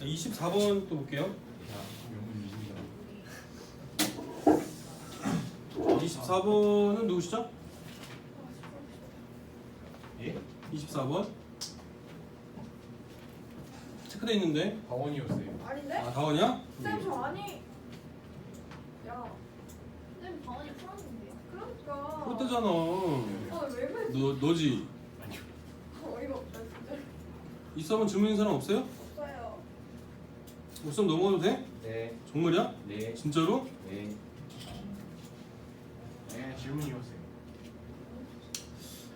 24번 또 볼게요. 24번은 누구시죠? 예? 24번 체크돼 있는데. 박원이었어요. 아닌데? 아 다원이야? 쌤 저 아니. 야, 쌤 방언이 풀었는데요. 그러니까. 그렇대잖아. 왜 그래? 너지? 아니요. 어이가 없다 진짜. 있으면 질문 있는 사람 없어요? 없어요. 없으면 넘어가도 돼? 네. 정말이야? 네. 진짜로? 네. 네, 질문이었어요.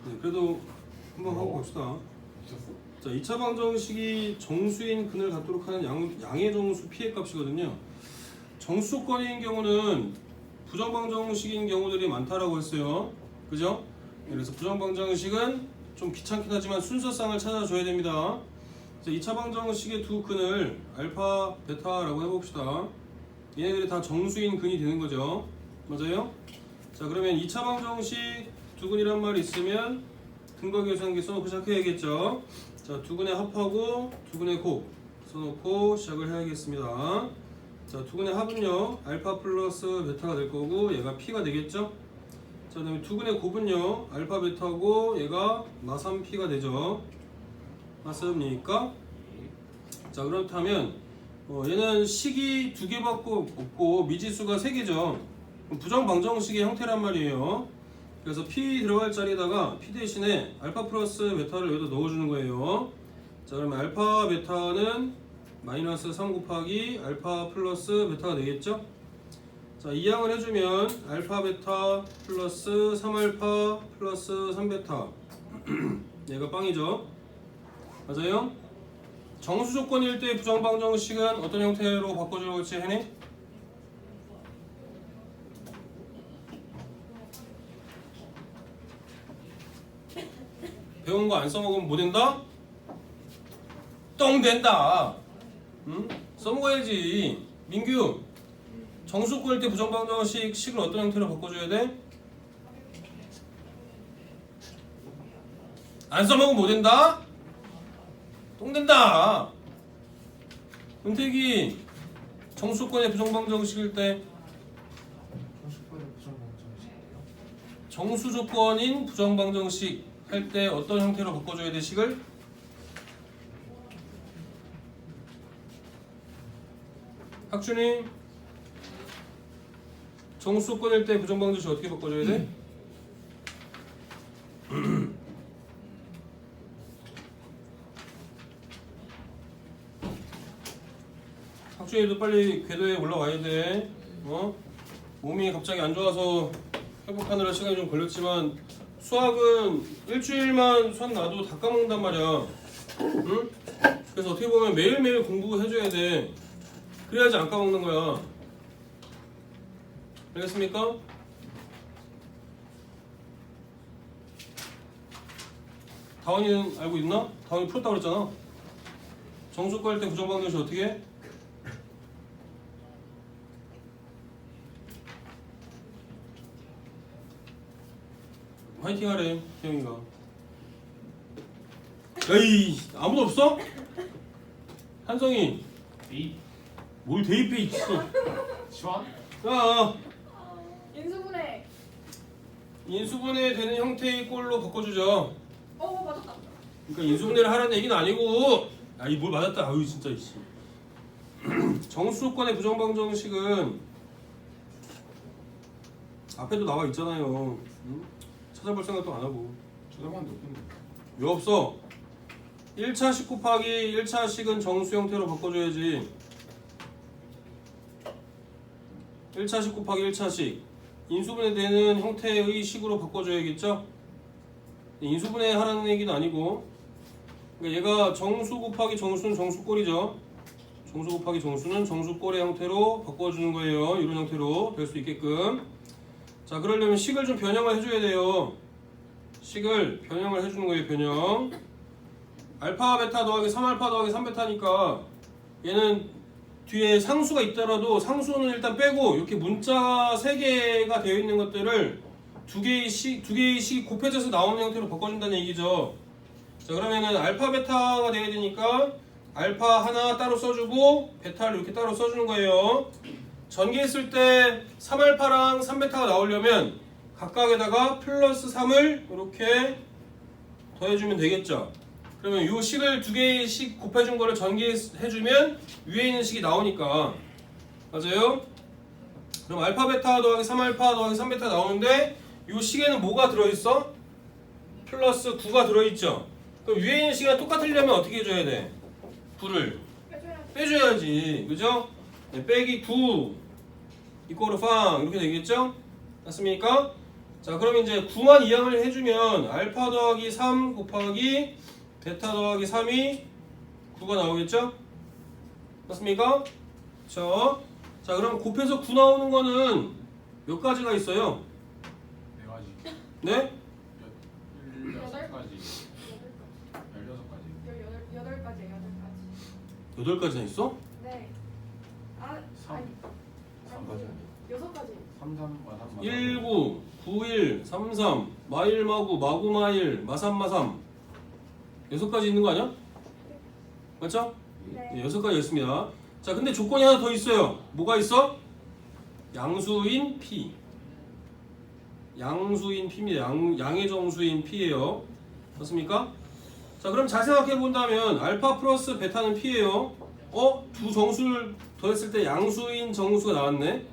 네, 그래도 한번 하고 봅시다. 미쳤어? 자, 2차 방정식이 정수인 근을 갖도록 하는 양의 정수 p의 값이거든요. 정수 조건인 경우는 부정방정식인 경우들이 많다라고 했어요. 그죠? 네, 그래서 부정방정식은 좀 귀찮긴 하지만 순서상을 찾아줘야 됩니다. 자, 2차 방정식의 두 근을 알파, 베타라고 해봅시다. 얘네들이 다 정수인 근이 되는 거죠. 맞아요? 자, 그러면 2차 방정식 두 근이란 말이 있으면 근과 계수한계 써놓고 시작해야겠죠. 자, 두 근의 합하고 두 근의 곱 써놓고 시작을 해야겠습니다. 자, 두 근의 합은요 알파 플러스 베타가 될 거고 얘가 p가 되겠죠. 자, 그 다음에 두 근의 곱은요 알파 베타고 얘가 마삼p가 되죠. 맞습니까? 자, 그렇다면 얘는 식이 두 개밖에 없고 미지수가 세 개죠. 부정방정식의 형태란 말이에요. 그래서 p 들어갈 자리에다가 p 대신에 알파 플러스 베타를 여기다 넣어주는 거예요. 자, 그러면 알파 베타는 마이너스 3 곱하기 알파 플러스 베타가 되겠죠. 자, 이항을 해주면 알파 베타 플러스 3알파 플러스 3베타 얘가 빵이죠. 맞아요? 정수 조건일 때 부정방정식은 어떤 형태로 바꿔주려고 했지, 혜니? 배운 거 안 써먹으면 뭐 된다? 똥 된다. 응? 써먹어야지. 민규, 정수 조건일 때 부정방정식 식을 어떤 형태로 바꿔줘야 돼? 안 써먹으면 뭐 된다? 똥 된다. 은택이, 정수 조건의 부정방정식일 때 정수권의 부정방정식이에요? 정수 조건인 부정방정식 할 때 어떤 형태로 바꿔줘야 돼, 식을? 학준이, 정수 조건일 때 부정방정식 어떻게 바꿔줘야 돼? 학준이도 빨리 궤도에 올라와야 돼. 몸이 갑자기 안 좋아서 회복하느라 시간이 좀 걸렸지만 수학은 일주일만 수학 놔도 다 까먹는단 말이야. 응? 그래서 어떻게 보면 매일매일 공부해줘야 돼. 그래야지 안 까먹는 거야. 알겠습니까? 다원이는 알고 있나? 다원이 풀었다고 그랬잖아. 정수과 할 때 부정방정식 어떻게 해? 화이팅 하래, 태영이가. 에이, 아무도 없어? 한성이, 이 뭘 대입해 있어? 시원? 야, 인수분해. 인수분해 되는 형태의 꼴로 바꿔주죠. 맞았다. 그러니까 인수분해를 하라는 얘기는 아니고, 이 뭘 맞았다. 아유 진짜 이씨. 정수 조건의 부정방정식은 앞에도 나와 있잖아요. 응? 찾아볼 생각도 안 하고. 쳐다봤는데 없던데. 왜 없어? 1차식 곱하기 1차식은 정수 형태로 바꿔줘야지. 1차식 곱하기 1차식 인수분해 되는 형태의 식으로 바꿔줘야겠죠? 인수분해 하라는 얘기는 아니고, 그러니까 얘가 정수 곱하기 정수는 정수꼴이죠. 정수 곱하기 정수는 정수꼴의 형태로 바꿔주는 거예요. 이런 형태로 될 수 있게끔. 자, 그러려면 식을 좀 변형을 해줘야 돼요. 식을 변형을 해주는 거예요. 변형. 알파 베타 더하기 3알파 더하기 3베타니까 얘는 뒤에 상수가 있더라도 상수는 일단 빼고 이렇게 문자 3개가 되어 있는 것들을 두 개의 식이 곱해져서 나오는 형태로 바꿔준다는 얘기죠. 자, 그러면은 알파 베타가 돼야 되니까 알파 하나 따로 써주고 베타를 이렇게 따로 써주는 거예요. 전개했을 때 3알파랑 3베타가 나오려면 각각에다가 플러스 3을 이렇게 더해주면 되겠죠. 그러면 이 식을 두 개씩 곱해준 거를 전개해주면 위에 있는 식이 나오니까 맞아요? 그럼 알파 베타 더하기 3알파 더하기 3베타 나오는데 이 식에는 뭐가 들어있어? 플러스 9가 들어있죠. 그럼 위에 있는 식이랑 똑같으려면 어떻게 해줘야 돼? 9를 빼줘야지. 그죠? 네, 빼기 9 이꼬르 팡 이렇게 되겠죠? 맞습니까? 자 그럼 이제 9만 이항을 해주면 알파 더하기 3 곱하기 베타 더하기 3이 9가 나오겠죠? 맞습니까? 그쵸? 자 그럼 곱해서 9 나오는 거는 몇 가지가 있어요? 4가지. 네? 16가지. 16가지. 8가지예요. 8가지나 있어? 네. 아, 3. 아니. 3가지 아니야? 6가지. 3, 3, 마 3, 마 19, 91, 33, 마일 마구, 마구 마일, 마삼 마삼 6가지 있는 거 아니야? 맞죠? 네. 네, 6가지 있습니다. 자 근데 조건이 하나 더 있어요. 뭐가 있어? 양수인 P. 양수인 P입니다. 양의 정수인 P예요. 맞습니까? 자 그럼 잘 생각해 본다면 알파 플러스 베타는 P예요. 두 정수를 더했을 때 양수인 정수가 나왔네.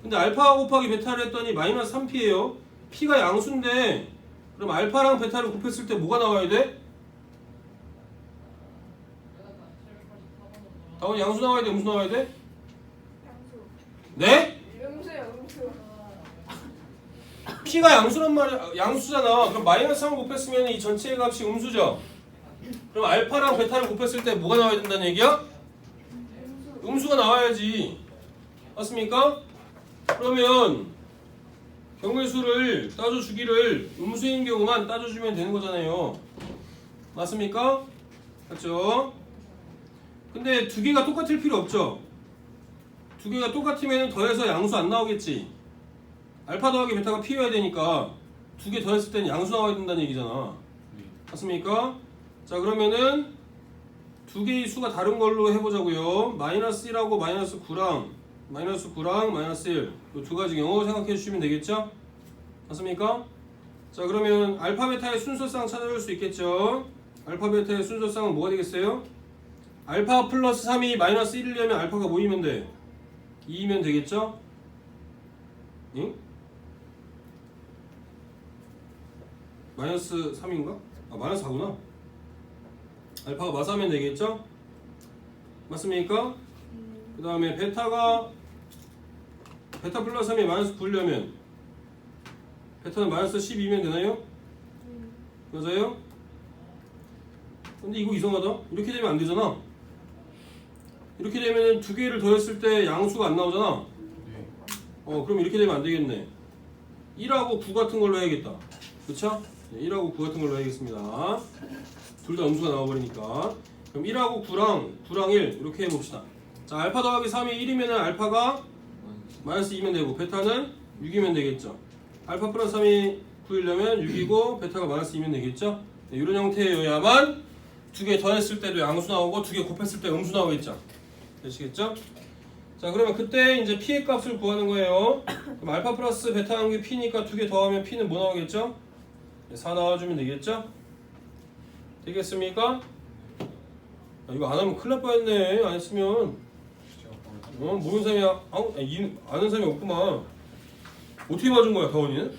근데 알파 곱하기 베타를 했더니 마이너스 3P예요. P가 양수인데 그럼 알파랑 베타를 곱했을 때 뭐가 나와야 돼? 다원이 양수 나와야 돼? 음수 나와야 돼? 양수. 네? 음수요, 음수. P가 양수란 말이야. 양수잖아. 그럼 마이너스 3을 곱했으면 이 전체의 값이 음수죠. 그럼 알파랑 베타를 곱했을 때 뭐가 나와야 된다는 얘기야? 음수. 음수가 나와야지. 맞습니까? 그러면 경우의 수를 따져주기를 음수인 경우만 따져주면 되는 거잖아요. 맞습니까? 맞죠? 근데 두 개가 똑같을 필요 없죠. 두 개가 똑같으면 더해서 양수 안 나오겠지. 알파 더하기 베타가 P여야 되니까 두 개 더했을 때는 양수 나와야 된다는 얘기잖아. 맞습니까? 자 그러면은 두 개의 수가 다른 걸로 해보자고요. 마이너스 1하고 마이너스 9랑 마이너스 1, 이 두 가지 경우 생각해 주시면 되겠죠? 맞습니까? 자 그러면 알파 베타의 순서상 찾아볼 수 있겠죠? 알파 베타의 순서상은 뭐가 되겠어요? 알파 플러스 3이 마이너스 1이려면 알파가 뭐이면 돼? 2이면 되겠죠? 응? 마이너스 3인가? 아 마이너스 4구나. 알파가 마사면 되겠죠? 맞습니까? 그 다음에 베타 플러스 3이 마이너스 9려면 베타는 마이너스 12면 되나요? 맞아요? 근데 이거 이상하다. 이렇게 되면 안 되잖아. 이렇게 되면 두 개를 더했을 때 양수가 안 나오잖아. 네. 그럼 이렇게 되면 안 되겠네. 1하고 9 같은 걸로 해야겠다. 그쵸? 네, 1하고 9 같은 걸로 해야겠습니다. 둘 다 음수가 나와버리니까. 그럼 1하고 9랑 1 이렇게 해봅시다. 자, 알파 더하기 3이 1이면 알파가 마이너스 2면 되고 베타는 6이면 되겠죠. 알파 플러스 3이 9이려면 6이고 베타가 마이너스 2면 되겠죠. 네, 이런 형태여야만 두 개 더했을 때도 양수 나오고 두 개 곱했을 때 음수 나오겠죠. 되시겠죠? 자 그러면 그때 이제 P의 값을 구하는 거예요. 그럼 알파 플러스 베타 한 게 P니까 두 개 더하면 P는 뭐 나오겠죠? 4 나와주면 되겠죠? 되겠습니까? 이거 안 하면 큰일 날 뻔했네. 안 했으면 모르는 사람이 아는 사람이 없구만. 어떻게 봐준 거야 가원이는?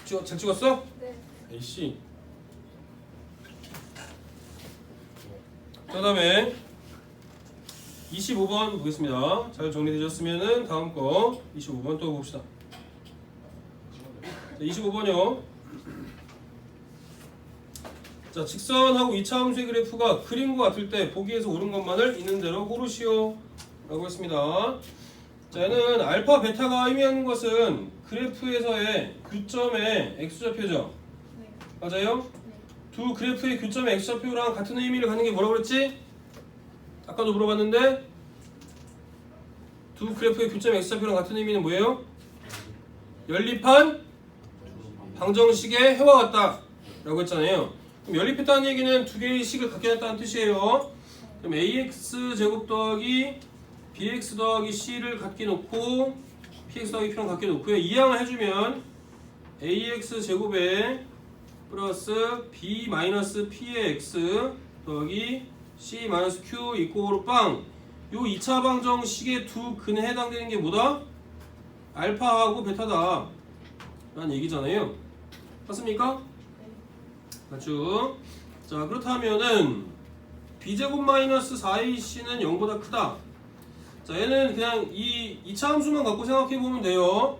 잘 찍었어? 네. 에이씨. 그 다음에 25번 보겠습니다. 잘 정리되셨으면은 다음 거 25번 또 봅시다. 자, 25번이요. 자, 직선하고 이차 함수의 그래프가 그림과 같을 때 보기에서 옳은 것만을 있는 대로 고르시오 라고 했습니다. 자, 얘는 알파 베타가 의미하는 것은 그래프에서의 교점의 x좌표죠. 네. 맞아요? 두 그래프의 교점의 x좌표랑 같은 의미를 갖는 게 뭐라고 그랬지? 아까도 물어봤는데 두 그래프의 교점의 x좌표랑 같은 의미는 뭐예요? 연립한 방정식의 해와 같다 라고 했잖아요. 그럼 연립했다는 얘기는 두 개의 식을 갖게 했다는 뜻이에요. 그럼 ax 제곱 더하기 bx 더하기 c를 갖게 놓고 px 더하기 q랑 갖게 놓고요. 이항을 해주면 ax 제곱에 플러스 b 마이너스 p의 x 더하기 c 마이너스 q 이꼬르 빵. 요 2차 방정식의 두 근에 해당되는 게 뭐다? 알파하고 베타다 라는 얘기잖아요. 맞습니까? 맞죠? 자, 그렇다면은 b제곱 마이너스 4ac는 0보다 크다. 자, 얘는 그냥 이 2차 함수만 갖고 생각해 보면 돼요.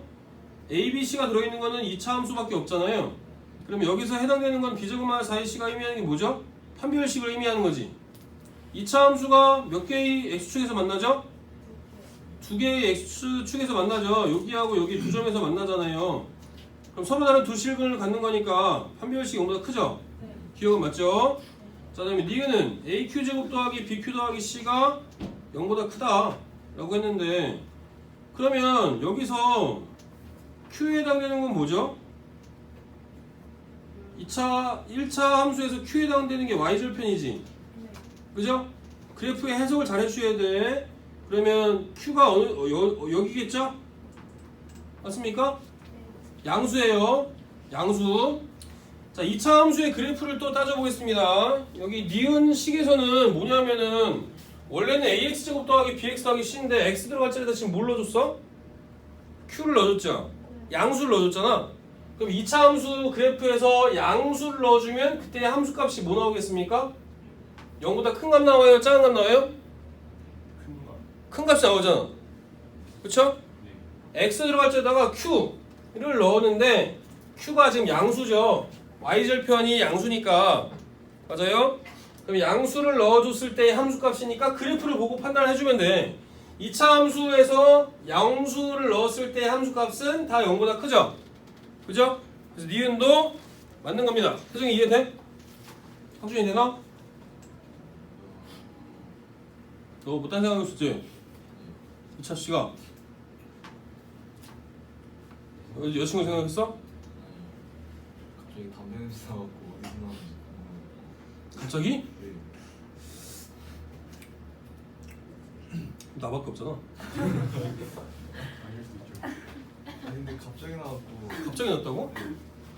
a, b, c가 들어있는 거는 2차 함수밖에 없잖아요. 그럼 여기서 해당되는 건 b제곱 마이너스 4ac가 의미하는 게 뭐죠? 판별식을 의미하는 거지. 2차 함수가 몇 개의 x축에서 만나죠? 두 개의 x축에서 만나죠. 여기하고 여기 두 점에서 만나잖아요. 그럼 서로 다른 두 실근을 갖는 거니까 판별식이 0보다 크죠? 기억은 맞죠? 자, 그 다음에 니은은 aq제곱 더하기 bq 더하기 c가 0보다 크다 라고 했는데, 그러면 여기서 q에 해당되는 건 뭐죠? 1차 함수에서 q에 해당되는 게 y절편이지, 그죠? 그래프의 해석을 잘 해주셔야 돼. 그러면 q가 여기겠죠? 맞습니까? 양수예요. 양수. 자, 2차 함수의 그래프를 또 따져보겠습니다. 여기 니은 식에서는 뭐냐면은 원래는 ax제곱 더하기 bx 더하기 c인데 x 들어갈 자리에다 지금 뭘 넣어줬어? q를 넣어줬죠? 양수를 넣어줬잖아. 그럼 2차 함수 그래프에서 양수를 넣어주면 그때 함수값이 뭐 나오겠습니까? 0보다 큰 값 나와요? 작은 값 나와요? 큰 거. 큰 값이 나오잖아. 그쵸? 네. x 들어갈 때다가 q를 넣었는데 q가 지금 양수죠. y절편이 양수니까. 맞아요? 그럼 양수를 넣어줬을 때의 함수값이니까 그래프를 보고 판단을 해주면 돼. 2차 함수에서 양수를 넣었을 때의 함수값은 다 0보다 크죠? 그죠? 그래서 니은도 맞는 겁니다. 태정이 이해돼? 학준이 되나? 너 못한 생각했었지? 2차 씨가 여자친구 생각했어? 갑자기 담배 냄새 나갖고 어디서 나는지. 갑자기? 네. 나밖에 없잖아. 아닐 수 있죠. 아니 근데 갑자기 나갖고. 갑자기 났다고?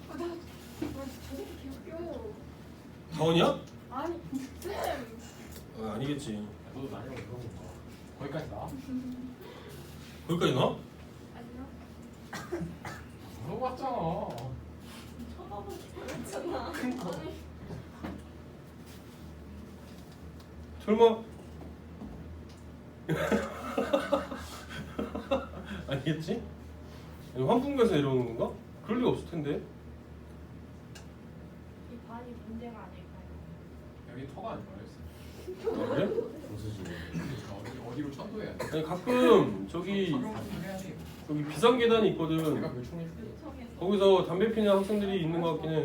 저렇게 귀엽겨. 다원이야? 아니, 쌤. 아니겠지. 너도 나이가 그런 건가? 거기까지 나? 거기까지 나? 아니요. 물어봤잖아. 그렇잖아. 설마? 아니겠지? 아니, 환풍구에서 내려오는 건가? 그럴 리가 없을 텐데. 이 반이 문제가 아닐까요? 여기 터가 아닐까요? 아, 그래? 어디로 천도해야 돼? 아니 가끔 저기 해야 돼. 비상 계단이 내가 있거든. 멸총해 줄게. 요청해서 거기서 담배 피는 학생들이 있는 것 같긴 해. 나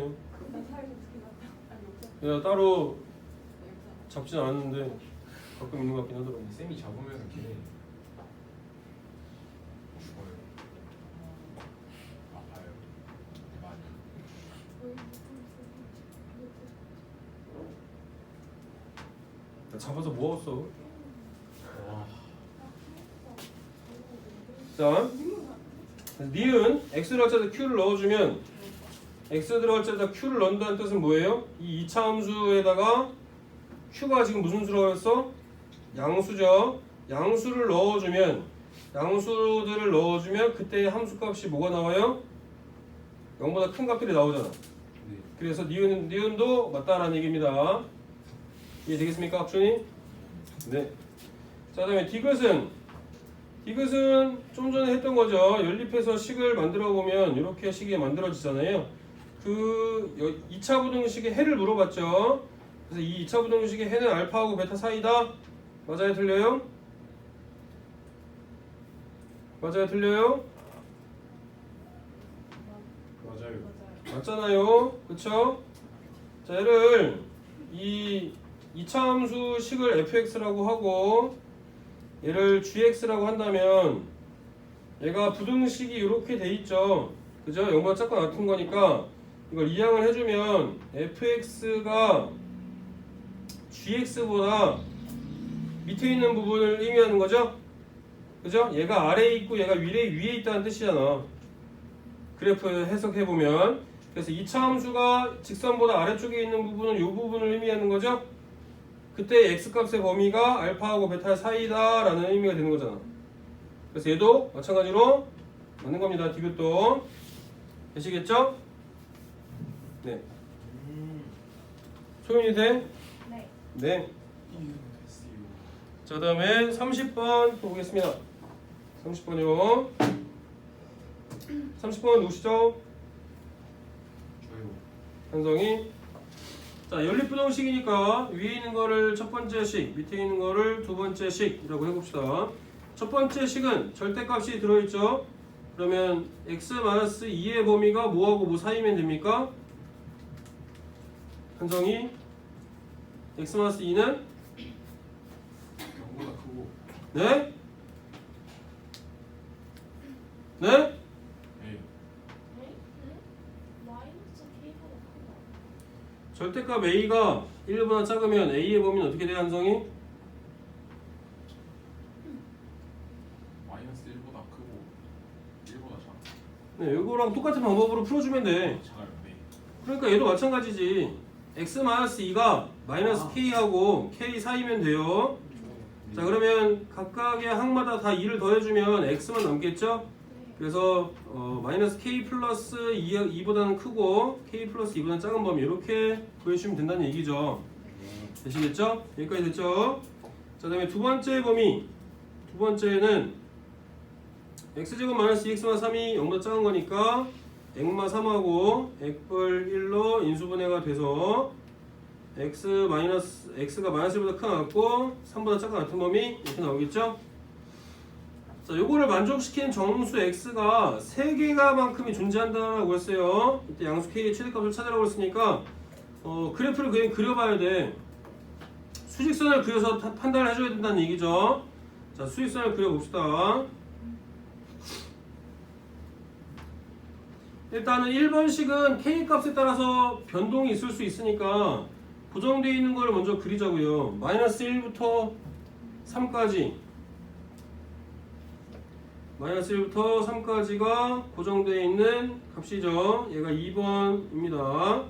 사회에서 어떻게 났다. 아니, 없잖아. 내가 따로 없잖아. 잡진 않았는데 가끔 있는 것 같긴 하더라고. 쌤이 잡으면 걔 죽어요. 아파요. 많이. 나 잡아서 모았어. 와. 자, 니은 x 들어갈 자리에 q를 넣어주면 x 들어갈 자리에다 q를 넣는다는 뜻은 뭐예요? 이 2차 함수에다가 q가 지금 무슨 수라고 했어? 양수죠. 양수를 넣어주면 양수들을 넣어주면 그때 함수값이 뭐가 나와요? 0보다 큰 값들이 나오잖아. 네. 그래서 니은도 맞다라는 얘기입니다. 이해되겠습니까, 학준이? 네. 자, 그다음에 디귿은 좀 전에 했던 거죠. 연립해서 식을 만들어 보면 이렇게 식이 만들어지잖아요. 그 2차 부등식의 해를 물어봤죠. 그래서 이 2차 부등식의 해는 알파하고 베타 사이다. 맞아요, 틀려요? 맞아요, 틀려요? 맞아요. 맞잖아요. 그쵸? 자, 얘를 이 2차 함수 식을 fx라고 하고 얘를 gx라고 한다면 얘가 부등식이 이렇게 돼 있죠. 그죠? 0보다 작고 같은 거니까 이걸 이항을 해주면 fx가 gx보다 밑에 있는 부분을 의미하는 거죠. 그죠? 얘가 아래에 있고 얘가 위에 있다는 뜻이잖아. 그래프 해석해보면. 그래서 이차 함수가 직선보다 아래쪽에 있는 부분은 이 부분을 의미하는 거죠. 그때 x값의 범위가 알파하고 베타 사이다 라는 의미가 되는 거잖아. 그래서 얘도 마찬가지로 맞는 겁니다. 디귿도. 되시겠죠? 네. 소윤이 돼? 네. 네. 됐어요. 자, 다음에 30번 또 보겠습니다. 30번이요. 30번 누구시죠? 저요. 한성이. 자, 연립부동식이니까 위에 있는 거를 첫 번째 식, 밑에 있는 거를 두 번째 식이라고 해봅시다. 첫 번째 식은 절대값이 들어있죠. 그러면 x-2의 범위가 뭐하고 뭐 사이면 됩니까? 한성이. x-2는 0보다 크고. 네? 네? 네. 네? 마이너스 K보다 크다. 절대값 a가 1보다 작으면 a의 범위는 어떻게 돼요, 한성이? 마이너스 1보다 크고 1보다 작아. 네, 이거랑 똑같은 방법으로 풀어주면 돼. 작아요. 네. 그러니까 얘도 마찬가지지. x-2가 마이너스 k하고 k 사이면 돼요. 자, 그러면 각각의 항마다 다 2를 더해주면 x만 남겠죠? 네. 그래서 마이너스 k 플러스 2보다는 크고 k 플러스 2보다는 작은 범위 이렇게 구해주시면 된다는 얘기죠. 되시겠죠? 여기까지 됐죠? 자, 다음에 두 번째 범위. 두 번째는 x제곱 마이너스 2x마 3이 0보다 작은 거니까 액마 3하고 액벌 1로 인수분해가 돼서 x가 마이너스 1보다 크게 나왔고 3보다 작은 같은 범위 이렇게 나오겠죠? 자, 요거를 만족시키는 정수 x가 3개가만큼이 존재한다라고 했어요. 이때 양수 k의 최대값을 찾으라고 했으니까 그래프를 그냥 그려봐야 돼. 수직선을 그려서 판단을 해줘야 된다는 얘기죠. 자, 수직선을 그려봅시다. 일단은 1번식은 k값에 따라서 변동이 있을 수 있으니까 고정되어 있는 걸 먼저 그리자고요. 마이너스 1부터 3까지 마이너스 1부터 3까지가 고정되어 있는 값이죠. 얘가 2번입니다.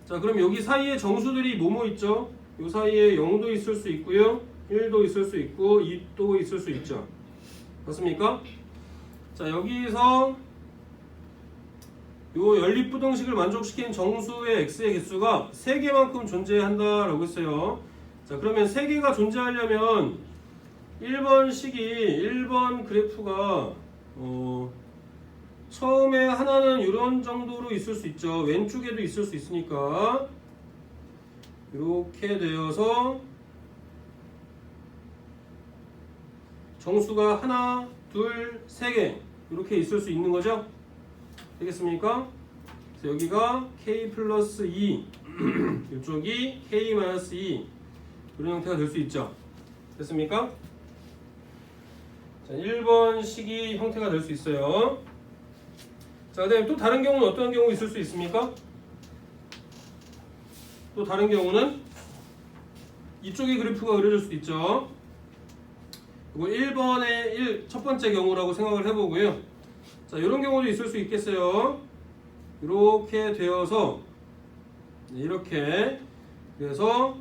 자, 그럼 여기 사이에 정수들이 뭐뭐 있죠? 이 사이에 0도 있을 수 있고요, 1도 있을 수 있고 2도 있을 수 있죠. 맞습니까? 자, 여기서 요 연립부등식을 만족시키는 정수의 x의 개수가 3개만큼 존재한다라고 했어요. 자, 그러면 3개가 존재하려면 1번 그래프가 처음에 하나는 이런 정도로 있을 수 있죠. 왼쪽에도 있을 수 있으니까 이렇게 되어서 정수가 하나, 둘, 3개 이렇게 있을 수 있는 거죠. 되겠습니까? 그래서 여기가 k 플러스 2 이쪽이 k 마이너스 2 이런 형태가 될 수 있죠. 됐습니까? 자, 1번식이 형태가 될 수 있어요. 자, 그 다음에 또 다른 경우는 어떤 경우 있을 수 있습니까? 또 다른 경우는 이쪽에 그래프가 그려질 수도 있죠. 이거 1번의 첫 번째 경우라고 생각을 해보고요. 자, 이런 경우도 있을 수 있겠어요. 이렇게 되어서 이렇게 그래서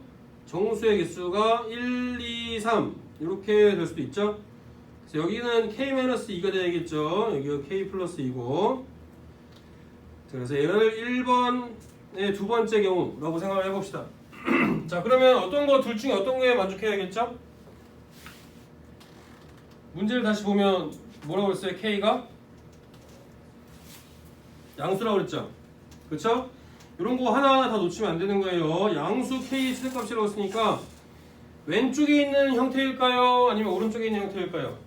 정수의 개수가 1, 2, 3 이렇게 될 수도 있죠. 그래서 여기는 k-2가 되겠죠. 여기가 k 플러스 2고. 그래서 얘를 1번의 두 번째 경우라고 생각을 해봅시다. 자, 그러면 어떤 거 둘 중에 어떤 거에 만족해야겠죠? 문제를 다시 보면 뭐라고 했어요? k가 양수라고 그랬죠? 그쵸? 이런 거 하나하나 다 놓치면 안 되는 거예요. 양수 k 최대값이라고 했으니까 왼쪽에 있는 형태일까요? 아니면 오른쪽에 있는 형태일까요?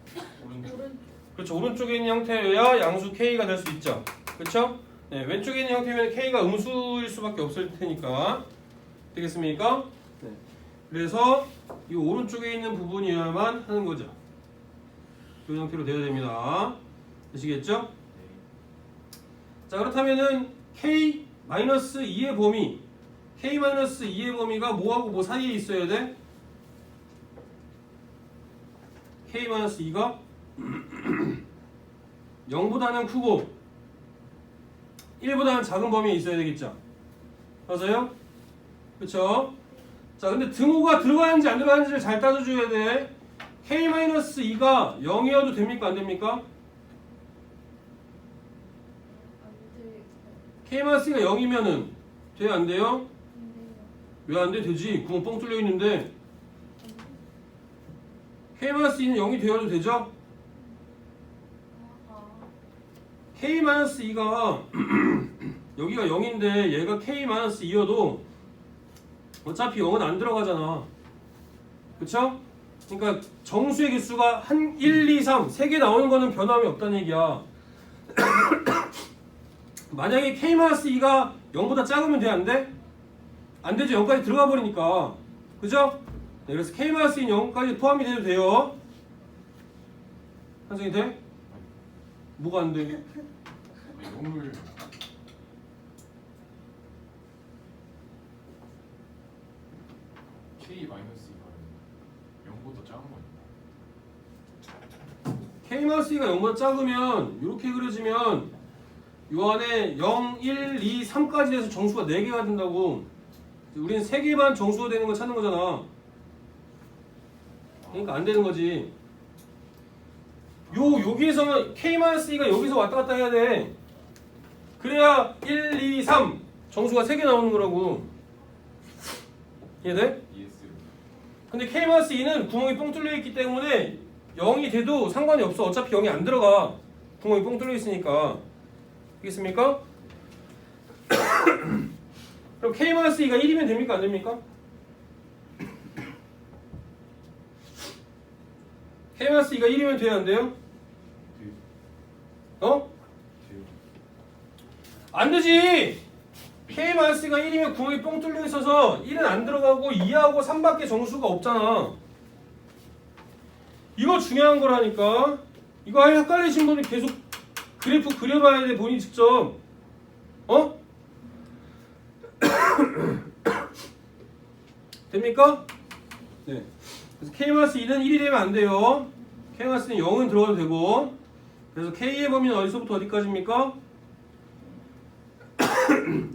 오른쪽. 그렇죠. 오른쪽에 있는 형태여야 양수 k가 될 수 있죠. 그렇죠? 네, 왼쪽에 있는 형태면 k가 음수일 수밖에 없을 테니까. 되겠습니까? 네. 그래서 이 오른쪽에 있는 부분이어야만 하는 거죠. 이 형태로 되어야 됩니다. 되시겠죠? 자, 그렇다면은 k-2의 범위, k-2의 범위가 뭐하고 뭐 사이에 있어야 돼? K-2가 0보다는 크고 1보다는 작은 범위에 있어야 되겠죠. 맞아요? 그쵸? 자, 근데 등호가 들어가는지 안 들어가는지를 잘 따져줘야 돼. K-2가 0이어도 됩니까? 안 됩니까? K-2가 0이면은 돼요? 안 돼요? 왜 안 돼? 되지. 구멍 뻥 뚫려 있는데 K-2는 0이 되어도 되죠? K-2가 여기가 0인데 얘가 K-2여도 어차피 0은 안 들어가잖아. 그쵸? 그러니까 정수의 개수가 한 1, 2, 3 3개 나오는 거는 변함이 없다는 얘기야. 만약에 K-2가 0보다 작으면 돼? 안 돼? 안 되죠. 0까지 들어가 버리니까. 그죠? 네, 그래서 K-2는 0까지 포함이 돼도 돼요. 한성이 돼? 뭐가 안 돼? 아니, 0을 K-2가 0보다 작은 거니까. K-2가 0보다 작으면 이렇게 그려지면 요 안에 0, 1, 2, 3까지 돼서 정수가 4개가 된다고. 우리는 3개만 정수가 되는 거 찾는 거잖아. 그러니까 안 되는 거지. 여기에서는 K-2가 여기서 왔다 갔다 해야 돼. 그래야 1, 2, 3 정수가 3개 나오는 거라고. 이해돼? ES. 근데 K-2는 구멍이 뻥 뚫려 있기 때문에 0이 돼도 상관이 없어. 어차피 0이 안 들어가. 구멍이 뻥 뚫려 있으니까. 알겠습니까? 그럼 K-2가 1이면 됩니까? 안 됩니까? K-2가 1이면 돼야 안 돼요? 어? 안 되지! K-2가 1이면 구멍이 뻥 뚫려 있어서 1은 안 들어가고 2하고 3밖에 정수가 없잖아. 이거 중요한 거라니까. 이거 헷갈리신 분이 계속 그래프 그려봐야 돼. 본인 직접. 어? 됩니까? 네. 그래서 K-2는 1이 되면 안 돼요. K-2는 0은 들어가도 되고. 그래서 K의 범위는 어디서부터 어디까지입니까?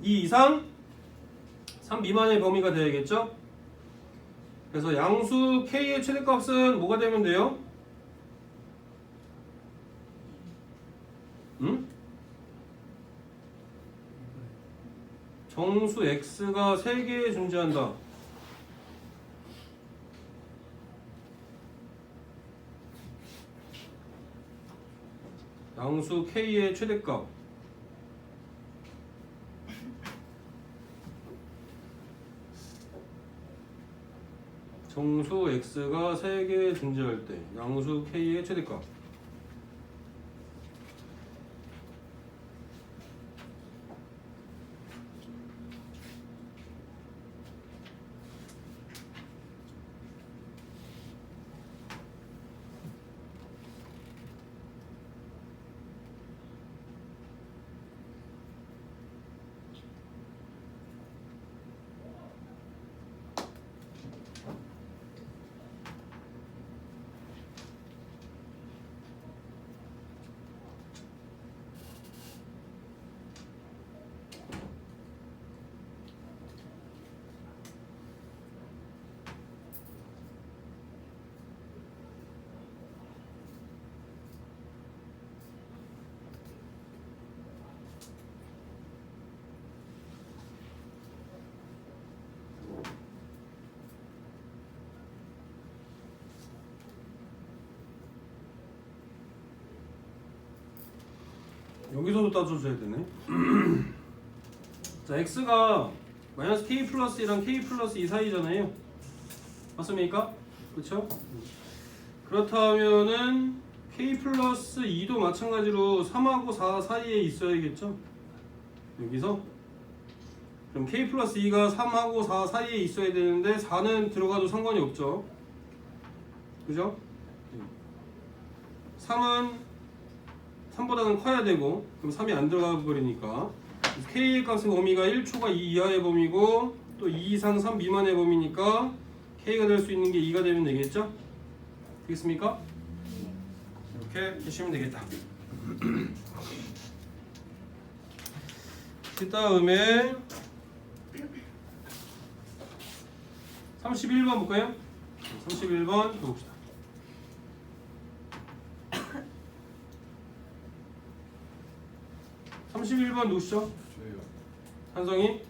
2 이상 3 미만의 범위가 되야겠죠? 그래서 양수 K의 최대값은 뭐가 되면 돼요? 응? 정수 X가 3개 존재한다. 양수 K의 최대값 정수 X가 3개 존재할 때 양수 K의 최대값. 여기서도 따져줘야 되네. 자, x가 마이너스 k 플러스 1랑 k 플러스 2 사이잖아요. 맞습니까? 그렇죠? 그렇다면은 k 플러스 2도 마찬가지로 3하고 4 사이에 있어야겠죠? 여기서 그럼 k 플러스 2가 3하고 4 사이에 있어야 되는데 4는 들어가도 상관이 없죠. 그죠? 3은 3보다는 커야 되고 그럼 3이 안 들어가 버리니까 K의 값의 범위가 1초가 2 이하의 범위고 또 2 이상 3 미만의 범위니까 K가 될 수 있는 게 2가 되면 되겠죠? 되겠습니까? 이렇게 하시면 되겠다. 그 다음에 31번 볼까요? 31번 봅시다. 31번 누구시죠? 저예요. 한성이?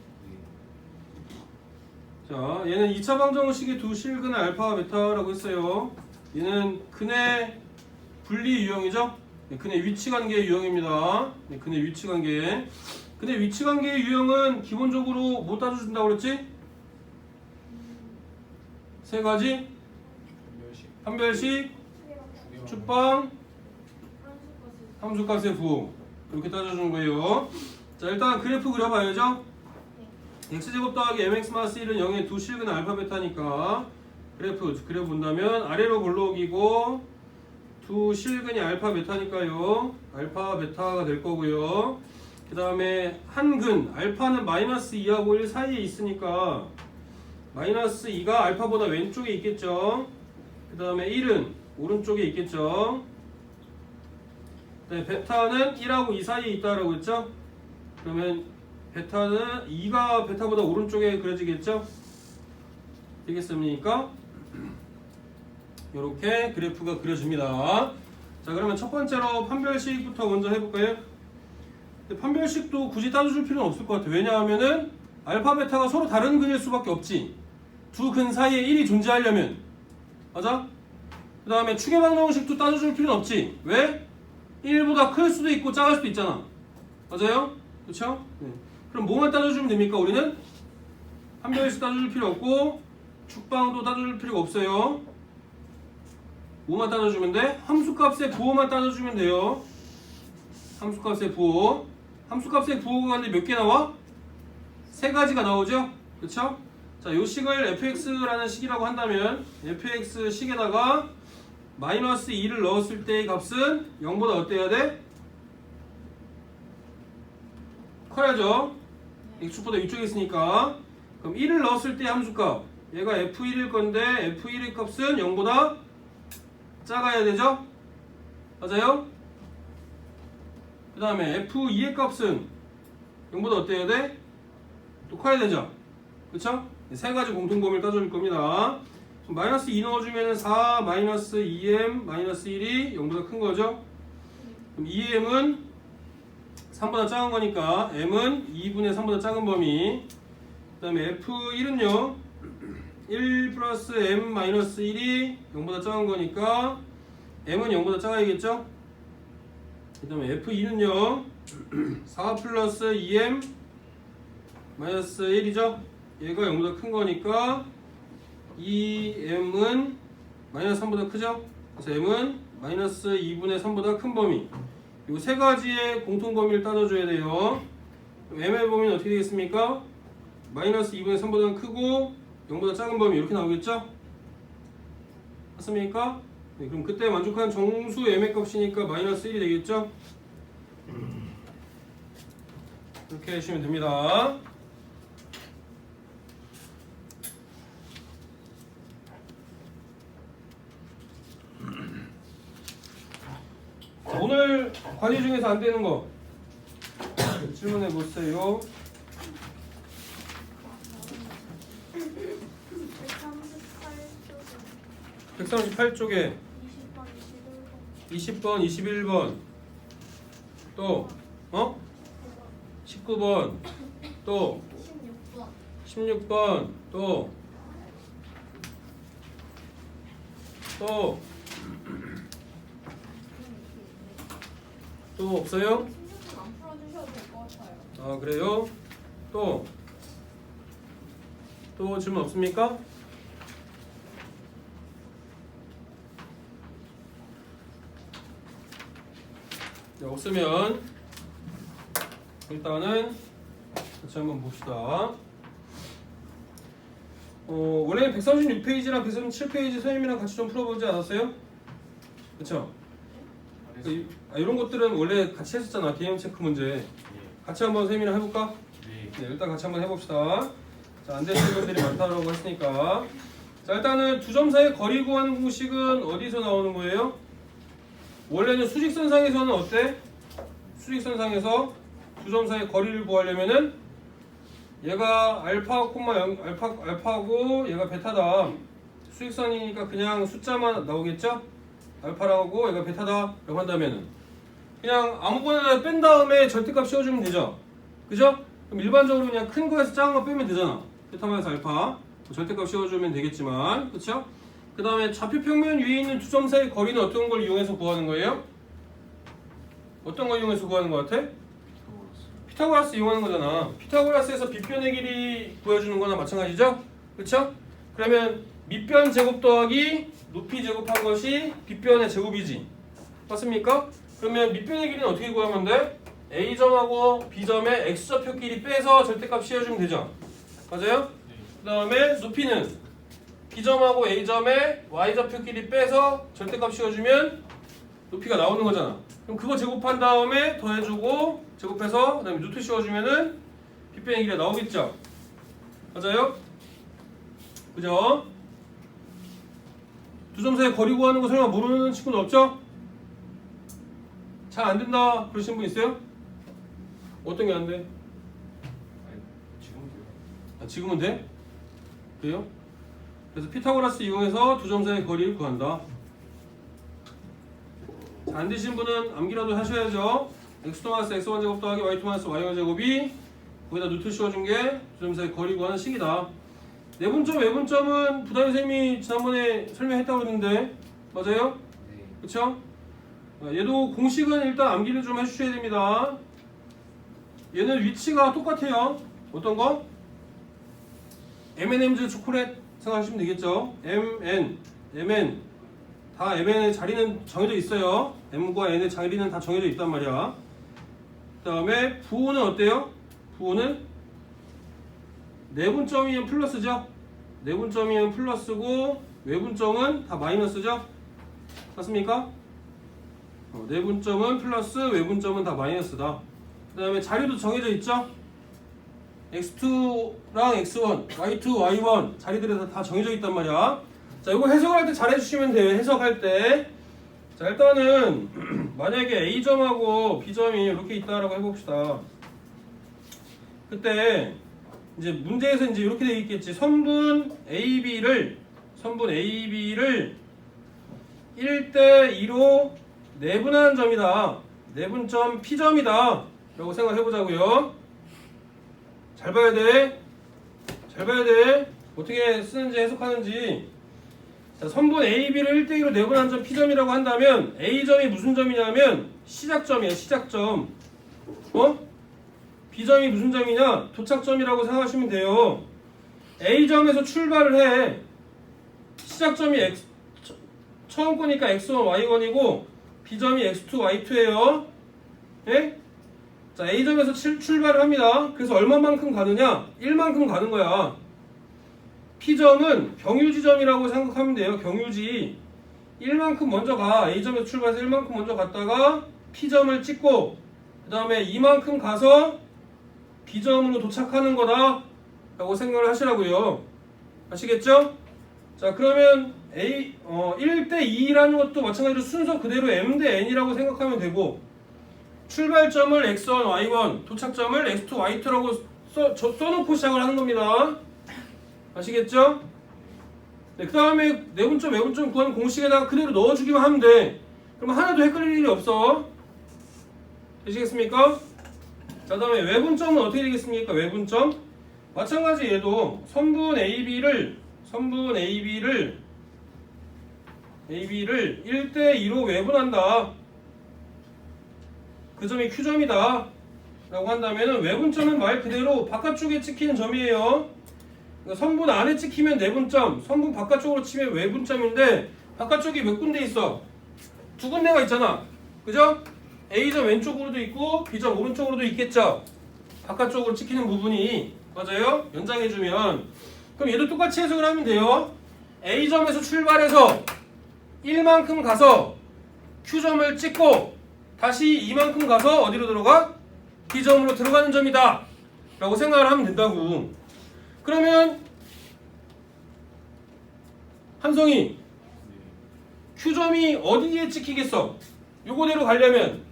자, 얘는 2차 방정식의 두 실근의 알파와 베타라고 했어요. 얘는 근의 분리 유형이죠? 네, 근의 위치 관계의 유형입니다. 네, 근의 위치 관계. 근의 위치 관계의 유형은 기본적으로 뭐 따져준다고 그랬지? 세 가지? 한별씩 판별식, 추계방 축방, 함수값의 부호. 이렇게 따져주는 거예요. 자, 일단 그래프 그려봐야죠. x제곱 더하기 mx 마이너스 1은 0의 두 실근 알파 베타니까 그래프 그려본다면 아래로 볼록이고 두 실근이 알파 베타니까요. 알파 베타가 될 거고요. 그 다음에 한 근 알파는 마이너스 2하고 1 사이에 있으니까 마이너스 2가 알파보다 왼쪽에 있겠죠. 그 다음에 1은 오른쪽에 있겠죠. 네, 베타는 1하고 2 사이에 있다라고 했죠. 그러면 베타는 2가 베타보다 오른쪽에 그려지겠죠. 되겠습니까? 이렇게 그래프가 그려집니다. 자, 그러면 첫 번째로 판별식부터 먼저 해볼까요? 근데 판별식도 굳이 따져줄 필요는 없을 것 같아요. 왜냐하면은 알파 베타가 서로 다른 근일 수밖에 없지. 두 근 사이에 1이 존재하려면. 맞아? 그 다음에 추계방정식도 따져줄 필요는 없지. 왜? 1보다 클 수도 있고 작을 수도 있잖아. 맞아요? 그렇죠? 네. 그럼 뭐만 따져주면 됩니까? 우리는 판별식 따져줄 필요 없고 축방도 따져줄 필요가 없어요. 뭐만 따져주면 돼? 함수값의 부호만 따져주면 돼요. 함수값의 부호. 함수값의 부호가 근데 몇 개 나와? 세 가지가 나오죠? 그렇죠? 자, 요 식을 fx라는 식이라고 한다면 fx 식에다가 마이너스 2를 넣었을 때의 값은 0보다 어때야 돼? 커야죠. x축보다 위쪽에 있으니까. 그럼 1을 넣었을 때 함수값 얘가 f1일 건데 f1의 값은 0보다 작아야 되죠? 맞아요? 그 다음에 f2의 값은 0보다 어때야 돼? 또 커야 되죠? 그쵸? 세 가지 공통범위를 따져줄 겁니다. 마이너스 2 넣어주면 4 마이너스 2m 마이너스 1이 0보다 큰 거죠? 그럼 2m은 3보다 작은 거니까 m은 2분의 3보다 작은 범위. 그 다음에 f1은요 1 플러스 m 마이너스 1이 0보다 작은 거니까 m은 0보다 작아야겠죠? 그 다음에 f2는요 4 플러스 2m 마이너스 1이죠? 얘가 0보다 큰 거니까 2m은 마이너스 3보다 크죠? 그래서 m은 마이너스 2분의 3보다 큰 범위. 이 세 가지의 공통 범위를 따져줘야 돼요. 그럼 m의 범위는 어떻게 되겠습니까? 마이너스 2분의 3보다 크고 0보다 작은 범위 이렇게 나오겠죠? 맞습니까? 네, 그럼 그때 만족한 정수 m의 값이니까 마이너스 1이 되겠죠? 이렇게 하시면 됩니다. 자, 오늘 과제 중에서 안 되는 거 질문해 보세요. 138쪽에 20번, 21번 또 19번 또 16번 또 없어요? 16분 안 풀어주셔도 될 것 같아요. 아, 그래요? 또 질문 없습니까? 네, 없으면 일단은 같이 한번 봅시다. 원래 136페이지랑 137페이지 선생님이랑 같이 좀 풀어보지 않았어요? 그쵸? 이런 것들은 원래 같이 했었잖아. 개념 체크 문제. 같이 한번 선생님이랑 해볼까? 네, 일단 같이 한번 해봅시다. 자, 안 되는 것들이 많다고 했으니까. 자, 일단은 두 점 사이의 거리 구하는 공식은 어디서 나오는 거예요? 원래는 수직선상에서는 어때? 수직선상에서 두 점 사이의 거리를 구하려면은 얘가 알파 콤마 0, 알파고 얘가 베타다. 수직선이니까 그냥 숫자만 나오겠죠? 알파라고 얘가 베타다라고 한다면은 그냥 아무거나 뺀 다음에 절대값 씌워주면 되죠? 그죠? 그럼 일반적으로 그냥 큰 거에서 작은 거 빼면 되잖아. 베타 마이너스 알파 절대값 씌워주면 되겠지만, 그렇죠? 그 다음에 좌표 평면 위에 있는 두 점 사이의 거리는 어떤 걸 이용해서 구하는 거예요? 어떤 걸 이용해서 구하는 거 같아? 피타고라스 이용하는 거잖아. 피타고라스에서 빗변의 길이 구해주는 거나 마찬가지죠? 그렇죠? 그러면 밑변 제곱 더하기 높이 제곱한 것이 빗변의 제곱이지. 맞습니까? 그러면 밑변의 길이는 어떻게 구하면 돼? A점하고 B점의 X좌표 길이 빼서 절대값 씌워주면 되죠. 맞아요? 그 다음에 높이는 B점하고 A점의 Y좌표 길이 빼서 절대값 씌워주면 높이가 나오는 거잖아. 그럼 그거 제곱한 다음에 더해주고 제곱해서 그 다음에 루트 씌워주면은 빗변의 길이가 나오겠죠. 맞아요? 그죠? 두 점 사이 거리 구하는 거 설마 모르는 친구는 없죠? 잘 안 된다 그러신 분 있어요? 어떤 게 안 돼? 아니 지금도요. 아, 지금은 돼? 그래요? 그래서 피타고라스 이용해서 두 점 사이의 거리를 구한다. 자, 안 되신 분은 암기라도 하셔야죠. x2 x1 제곱 더하기 y2 y1 제곱이 거기다 루트 씌워준 게 두 점 사이 거리 구하는 식이다. 내분점, 외분점은 부담 선생님이 지난번에 설명했다고 그랬는데 맞아요? 네. 그쵸? 얘도 공식은 일단 암기를 좀 해주셔야 됩니다. 얘는 위치가 똑같아요. 어떤 거? M&M's 초콜릿 생각하시면 되겠죠? MN 다 MN의 자리는 정해져 있어요. M과 N의 자리는 다 정해져 있단 말이야. 그 다음에 부호는 어때요? 부호는 내분점이면 플러스죠? 내분점이면 플러스고 외분점은 다 마이너스죠? 맞습니까? 내분점은 플러스 외분점은 다 마이너스다. 그 다음에 자리도 정해져 있죠? x2랑 x1, y2, y1 자리들이 다 정해져 있단 말이야. 자, 이거 해석할 때 잘 해주시면 돼요. 해석할 때. 자, 일단은 만약에 A점하고 B점이 이렇게 있다라고 해봅시다. 그때 이제 문제에서 이제 이렇게 되어 있겠지. 선분 AB를 1대2로 내분하는 점이다. 내분점 P점이다. 라고 생각해 보자고요. 잘 봐야 돼. 잘 봐야 돼. 어떻게 쓰는지 해석하는지. 자, 선분 AB를 1대2로 내분하는 점 P점이라고 한다면 A점이 무슨 점이냐면 시작점이에요. 시작점. B점이 무슨 점이냐? 도착점이라고 생각하시면 돼요. A점에서 출발을 해. 시작점이 처음 거니까 x1, y1이고 B점이 x2, y2예요. 예? 자, A점에서 출발을 합니다. 그래서 얼마만큼 가느냐? 1만큼 가는 거야. P점은 경유지점이라고 생각하면 돼요. 경유지. 1만큼 먼저 가. A점에서 출발해서 1만큼 먼저 갔다가 P점을 찍고 그 다음에 2만큼 가서 B점으로 도착하는 거다 라고 생각을 하시라고요. 아시겠죠? 자, 그러면 1대2라는 것도 마찬가지로 순서 그대로 M 대 N이라고 생각하면 되고 출발점을 x1, y1, 도착점을 x2, y2라고 써놓고 시작을 하는 겁니다. 아시겠죠? 네, 그 다음에 내분점, 외분점 구하는 공식에다가 그대로 넣어주기만 하면 돼. 그럼 하나도 헷갈릴 일이 없어. 되시겠습니까? 자, 다음에 외분점은 어떻게 되겠습니까? 외분점 마찬가지 얘도 선분 AB를 1대2로 외분한다. 그 점이 Q점이다 라고 한다면 외분점은 말 그대로 바깥쪽에 찍히는 점이에요. 그러니까 선분 안에 찍히면 내분점, 선분 바깥쪽으로 치면 외분점인데 바깥쪽이 몇 군데 있어? 두 군데가 있잖아. 그죠? A점 왼쪽으로도 있고 B점 오른쪽으로도 있겠죠. 바깥쪽으로 찍히는 부분이. 맞아요? 연장해주면 그럼 얘도 똑같이 해석을 하면 돼요. A점에서 출발해서 1만큼 가서 Q점을 찍고 다시 이만큼 가서 어디로 들어가? B점으로 들어가는 점이다 라고 생각을 하면 된다고. 그러면 한성이 Q점이 어디에 찍히겠어? 요거대로 가려면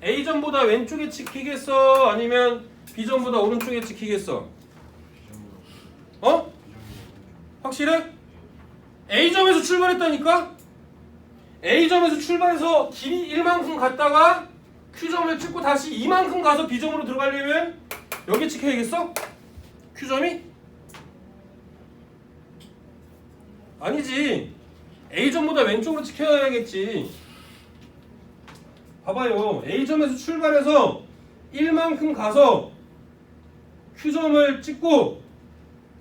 A점보다 왼쪽에 찍히겠어? 아니면 B점보다 오른쪽에 찍히겠어? 어? 확실해? A점에서 출발했다니까? A점에서 출발해서 길이 1만큼 갔다가 Q점을 찍고 다시 이만큼 가서 B점으로 들어가려면 여기 찍혀야겠어? Q점이? 아니지. A점보다 왼쪽으로 찍혀야겠지. 봐봐요. A점에서 출발해서 1만큼 가서 Q점을 찍고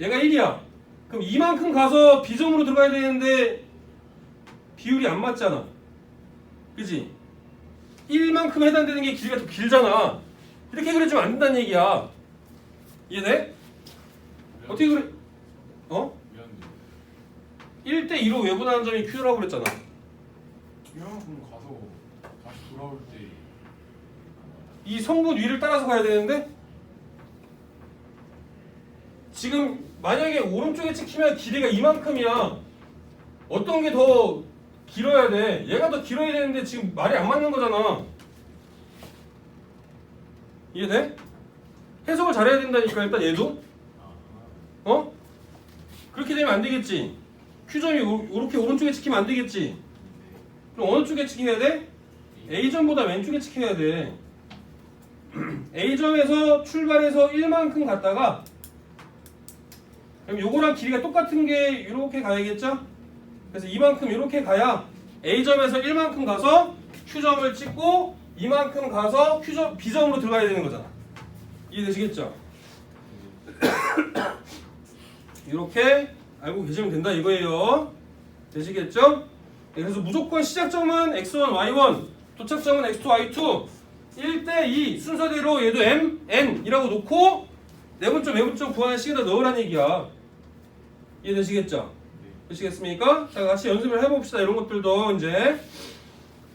얘가 1이야. 그럼 이만큼 가서 B점으로 들어가야 되는데 비율이 안 맞잖아. 그지? 1만큼 해당되는 게 길이가 더 길잖아. 이렇게 그려주면 안 된다는 얘기야. 이해돼? 어떻게 그래? 어? 미안해. 1대2로 외분하는 점이 Q라고 그랬잖아. 이만큼 가서 다시 돌아올 때 이 성분 위를 따라서 가야 되는데 지금 만약에 오른쪽에 찍히면 길이가 이만큼이야. 어떤 게 더 길어야 돼? 얘가 더 길어야 되는데 지금 말이 안 맞는 거잖아. 이해돼? 해석을 잘해야 된다니까. 일단 얘도 어? 그렇게 되면 안 되겠지. Q점이 이렇게 오른쪽에 찍히면 안 되겠지. 그럼 어느 쪽에 찍혀야 돼? A점보다 왼쪽에 찍혀야 돼. A점에서 출발해서 1만큼 갔다가 그럼 요거랑 길이가 똑같은 게 이렇게 가야겠죠? 그래서 이만큼 이렇게 가야 A점에서 1만큼 가서 Q점을 찍고 이만큼 가서 B점으로 들어가야 되는 거잖아. 이해되시겠죠? 이렇게 알고 계시면 된다 이거예요. 되시겠죠? 네, 그래서 무조건 시작점은 x1, y1, 도착점은 x2, y2 1대2 순서대로 얘도 m, n이라고 놓고 내분점, 외분점 구하는 식에다 넣으라는 얘기야. 이해되시겠죠? 되시겠습니까? 자, 같이 연습을 해봅시다. 이런 것들도 이제.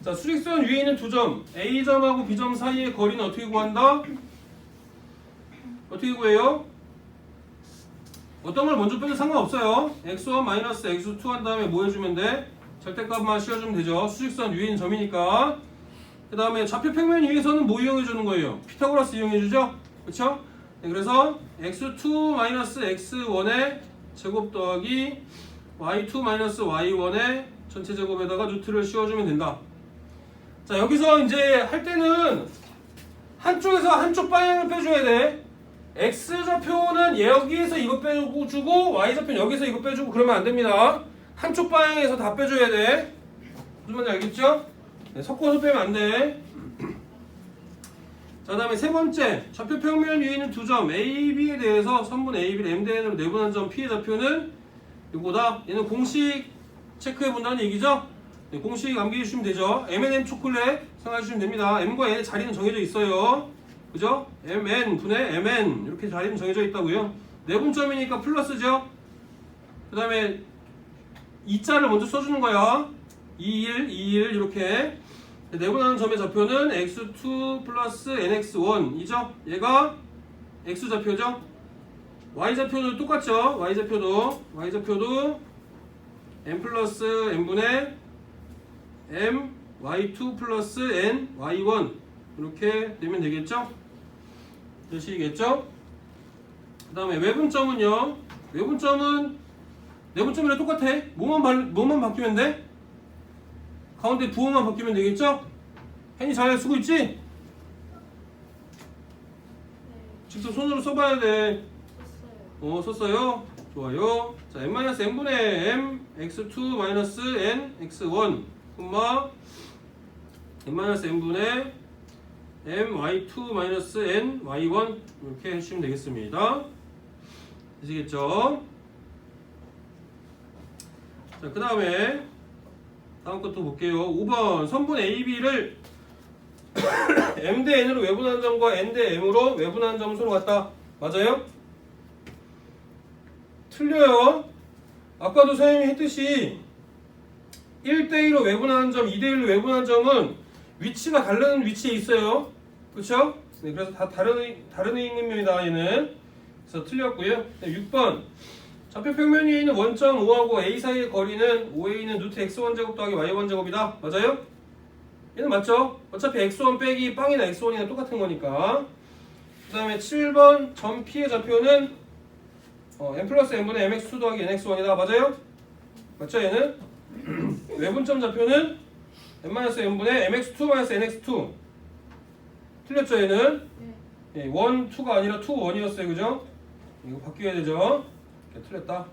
자, 수직선 위에 있는 두 점 A점하고 B점 사이의 거리는 어떻게 구한다? 어떻게 구해요? 어떤 걸 먼저 빼도 상관없어요. x1 마이너스 x2 한 다음에 뭐 해주면 돼? 절대값만 씌워주면 되죠. 수직선 위에 있는 점이니까. 그 다음에 좌표 평면 위에서는 뭐 이용해주는 거예요? 피타고라스 이용해주죠? 그쵸? 네, 그래서 x2 마이너스 x1의 제곱 더하기 y2 마이너스 y1의 전체 제곱에다가 루트를 씌워주면 된다. 자, 여기서 이제 할 때는 한쪽에서 한쪽 방향을 빼줘야 돼. x좌표는 여기에서 이거 빼주고 y좌표는 여기서 이거 빼주고 그러면 안 됩니다. 한쪽 방향에서 다 빼줘야 돼. 무슨 말인지 알겠죠? 네, 섞어서 빼면 안 돼. 자, 그 다음에 세 번째 좌표 평면 위에 있는 두 점 A, B에 대해서 선분 A, B를 M 대 N으로 내분한 점 P의 좌표는 이거다. 얘는 공식 체크해 본다는 얘기죠. 네, 공식 암기해 주시면 되죠. M&M 초콜릿 생각해 주시면 됩니다. M과 N의 자리는 정해져 있어요. 그죠? MN 분의 MN 이렇게 자리는 정해져 있다고요. 내분점이니까 플러스죠. 그 다음에 2자를 먼저 써주는 거야. 21, 21 이렇게. 내분하는 점의 좌표는 x2 플러스 nx1 이죠? 얘가 x좌표죠? y좌표도 똑같죠? y좌표도 n 플러스 n분의 m y2 플러스 n y1 이렇게 되면 되겠죠? 되시겠죠? 그 다음에 외분점은요. 외분점은 내분점이랑 똑같아. 뭐만 바뀌면 돼? 가운데 부호만 바뀌면 되겠죠? 혜니 잘 쓰고 있지? 네. 직접 손으로 써봐야 돼. 썼어요. 썼어요? 좋아요. 자, n-n분의 m x2-n x1 콤마 n-n분의 m y2-n y1 이렇게 해주시면 되겠습니다. 되시겠죠? 자, 그 다음에 다음 것도 볼게요. 5번 선분 AB를 M 대 N으로 외분하는 점과 N 대 M으로 외분하는 점 서로 같다. 맞아요? 틀려요. 아까도 선생님이 했듯이 1대1로 외분하는 점, 2대1로 외분하는 점은 위치가 다른 위치에 있어요. 그쵸? 네, 그래서 다 다른 의미입니다. 얘는. 그래서 틀렸고요. 6번 좌표 평면 위에 있는 원점 5하고 A 사이의 거리는 5A는 루트 x1제곱 더하기 y1제곱이다. 맞아요? 얘는 맞죠? 어차피 x1 빼기 빵이나 x1이나 똑같은 거니까. 그 다음에 7번 점 P의 좌표는 n 플러스 n분의 mx2 더하기 nx1이다. 맞아요? 맞죠 얘는? 외분점 좌표는 n-n분의 mx2 nx2. 틀렸죠 얘는? 네. 1, 2가 아니라 2, 1이었어요. 그죠? 이거 바뀌어야 되죠? 이렇게 틀렸다.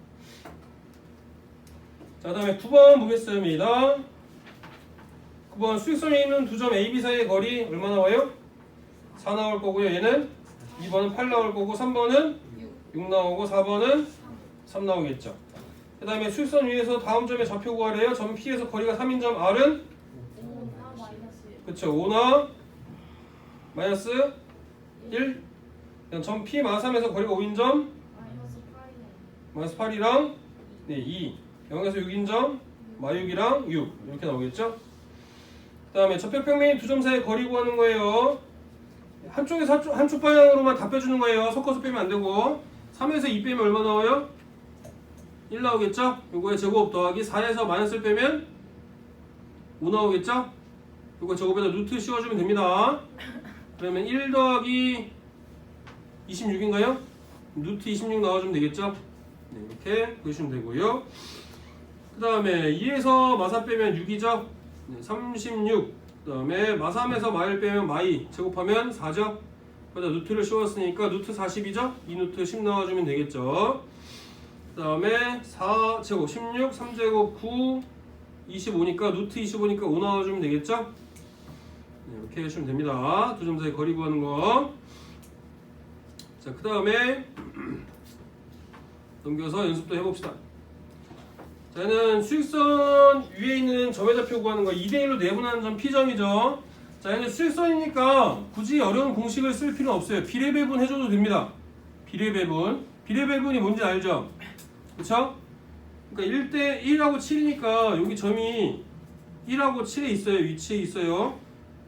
자, 그 다음에 9번 보겠습니다. 9번 수직선이 있는 두 점 A, B 사이의 거리 얼마 나와요? 4 나올 거고요. 얘는 2번은 8 나올 거고 3번은 6 나오고 4번은 3 나오겠죠. 그 다음에 수직선 위에서 다음 점의 좌표 구하래요. 점 P에서 거리가 3인 점 R은 5나 마이너스 1. 그쵸 5나 마이너스 1. 점 P 마3에서 거리가 5인 점 마이너스 8이네. 마이너스 8이랑 네, 2 0에서 6인 점 마6이랑 6 이렇게 나오겠죠. 그 다음에 접혈평면인 두 점 사이의 거리 구하는 거예요. 한쪽에서 한쪽 방향으로만 다 빼주는 거예요. 섞어서 빼면 안 되고 3에서 2 빼면 얼마 나와요? 1 나오겠죠? 요거의 제곱 더하기 4에서 마이너스를 빼면 5 나오겠죠? 요거 제곱에다 루트 씌워주면 됩니다. 그러면 1 더하기 26인가요? 루트 26 나와주면 되겠죠? 네, 이렇게 보시면 되고요. 그 다음에 2에서 마4 빼면 6이죠? 네, 36. 그 다음에 마3에서 마일 빼면 마2 제곱하면 4죠? 거기다 루트를 씌웠으니까 루트 40이죠? 2루트 10 나와주면 되겠죠? 그 다음에 4제곱 16, 3제곱 9, 25니까 루트 25니까 5 나와주면 되겠죠? 네, 이렇게 해주시면 됩니다. 두 점 사이 거리 구하는 거. 자, 그 다음에 넘겨서 연습도 해봅시다. 자, 얘는 수직선 위에 있는 점의 좌표 구하는 거 2대1로 내분하는 점 P점이죠. 자, 얘는 수직선이니까 굳이 어려운 공식을 쓸 필요는 없어요. 비례배분 해줘도 됩니다. 비례배분. 비례배분이 뭔지 알죠? 그쵸? 그러니까 1대 1하고 7이니까 여기 점이 1하고 7에 있어요. 위치에 있어요.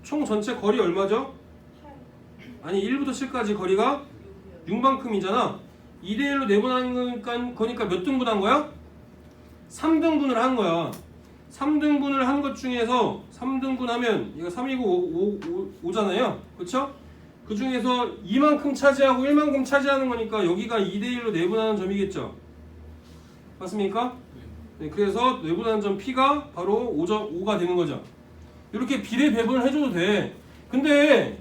총 전체 거리 얼마죠? 8. 아니 1부터 7까지 거리가 6만큼이잖아. 2대1로 내분하는 거니까 몇 등분한 거야? 3등분을 한 거야. 3등분을 한 것 중에서 3등분하면 이거 3이고 5잖아요. 그쵸? 그 중에서 2만큼 차지하고 1만큼 차지하는 거니까 여기가 2대1로 내분하는 점이겠죠. 맞습니까? 네, 그래서 내분하는 점 P가 바로 5가 되는 거죠. 이렇게 비례 배분을 해줘도 돼. 근데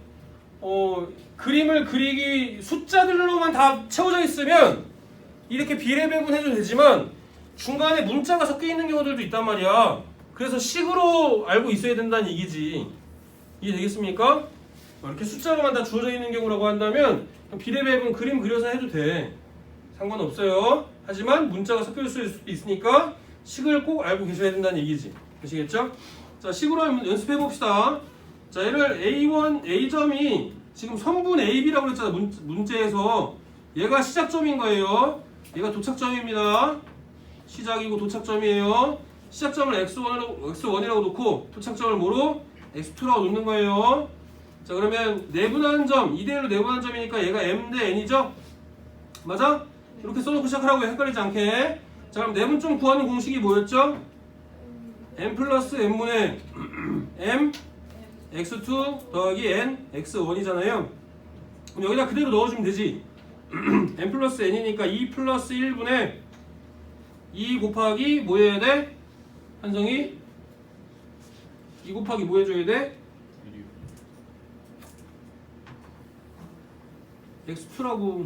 그림을 그리기 숫자들로만 다 채워져 있으면 이렇게 비례 배분 해도 되지만 중간에 문자가 섞여 있는 경우들도 있단 말이야. 그래서 식으로 알고 있어야 된다는 얘기지. 이해되겠습니까? 이렇게 숫자로만 다 주어져 있는 경우라고 한다면 비례 배분 그림 그려서 해도 돼. 상관없어요. 하지만 문자가 섞여 있을 수도 있으니까 식을 꼭 알고 계셔야 된다는 얘기지. 아시겠죠? 자, 식으로 연습해 봅시다. 자, 얘를 A1, A점이 지금 선분 AB라고 그랬잖아. 문제에서 얘가 시작점인 거예요. 얘가 도착점입니다. 시작이고 도착점이에요. 시작점을 X1이라고 놓고 도착점을 뭐로? X2라고 놓는 거예요. 자, 그러면 내분하는 점, 2대1로 내분하는 점이니까 얘가 M 대 N이죠? 맞아? 이렇게 써놓고 시작하라고 헷갈리지 않게. 자, 그럼 내분점 구하는 공식이 뭐였죠? M 플러스 N분의 M X2 더하기 N X1이잖아요. 그럼 여기다 그대로 넣어주면 되지. M 플러스 N이니까 2 플러스 1분의 2 곱하기 뭐 해야 돼? 한성이 2 곱하기 뭐 해줘야 돼? X2라고